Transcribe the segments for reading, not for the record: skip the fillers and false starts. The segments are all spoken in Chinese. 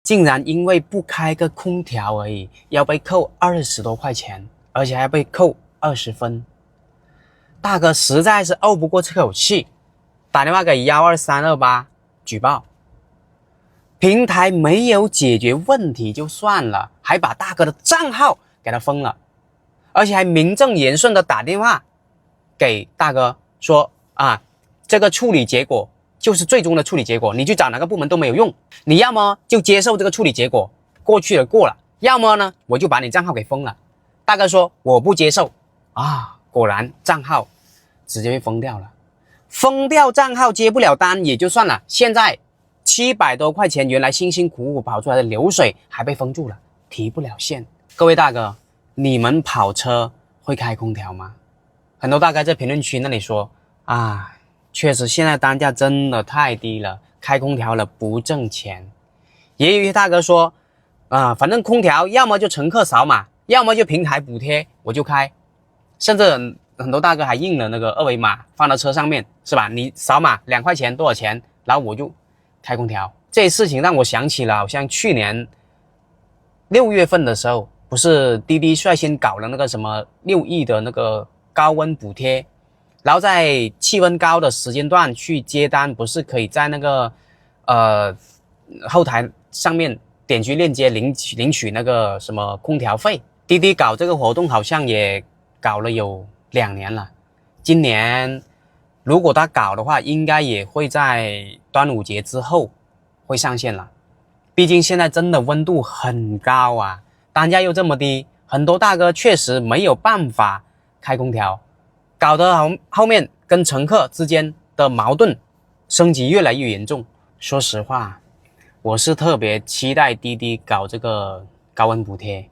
竟然因为不开个空调而已，要被扣20多块钱，而且还被扣20分。大哥实在是怄不过这口气，打电话给12328举报。平台没有解决问题就算了，还把大哥的账号给他封了，而且还名正言顺的打电话给大哥说啊，这个处理结果就是最终的处理结果，你去找哪个部门都没有用，你要么就接受这个处理结果，过去了过了，要么呢我就把你账号给封了。大哥说我不接受啊，果然账号直接被封掉了。封掉账号接不了单也就算了，现在700多块钱原来辛辛苦苦跑出来的流水还被封住了，提不了现。各位大哥，你们跑车会开空调吗？很多大哥在评论区那里说啊，确实现在单价真的太低了，开空调了不挣钱。也有一些大哥说啊，反正空调要么就乘客扫码，要么就平台补贴，我就开。甚至很多大哥还印了那个二维码放到车上面，是吧？你扫码2块钱多少钱，然后我就开空调。这事情让我想起了好像去年6月份的时候，不是滴滴率先搞了那个什么6亿的那个高温补贴，然后在气温高的时间段去接单，不是可以在那个后台上面点击链接领取那个什么空调费。滴滴搞这个活动好像也搞了有2年了，今年如果他搞的话，应该也会在端午节之后会上线了。毕竟现在真的温度很高啊，单价又这么低，很多大哥确实没有办法开空调，搞得后面跟乘客之间的矛盾升级越来越严重。说实话，我是特别期待滴滴搞这个高温补贴，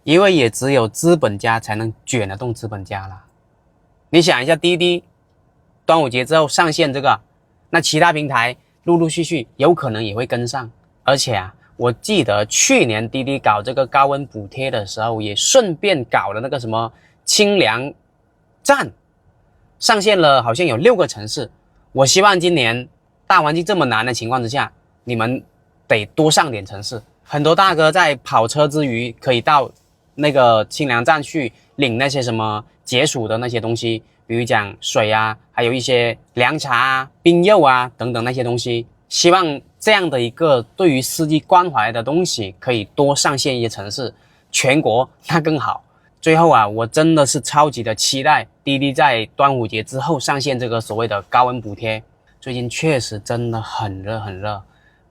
因为也只有资本家才能卷得动资本家了。你想一下，滴滴端午节之后上线这个，那其他平台陆陆续续有可能也会跟上。而且啊，我记得去年滴滴搞这个高温补贴的时候，也顺便搞了那个什么清凉站，上线了好像有6个城市。我希望今年大环境这么难的情况之下，你们得多上点城市。很多大哥在跑车之余，可以到那个清凉站去领那些什么解暑的那些东西，比如讲水啊，还有一些凉茶啊、冰柚啊等等那些东西。希望这样的一个对于司机关怀的东西可以多上线一些城市，全国那更好。最后啊，我真的是超级的期待滴滴在端午节之后上线这个所谓的高温补贴。最近确实真的很热很热，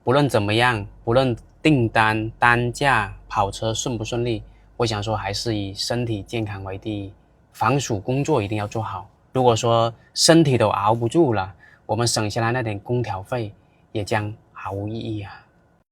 不论怎么样，不论订单单价跑车顺不顺利，我想说还是以身体健康为第一，防暑工作一定要做好。如果说身体都熬不住了，我们省下来那点空调费也将毫无意义啊。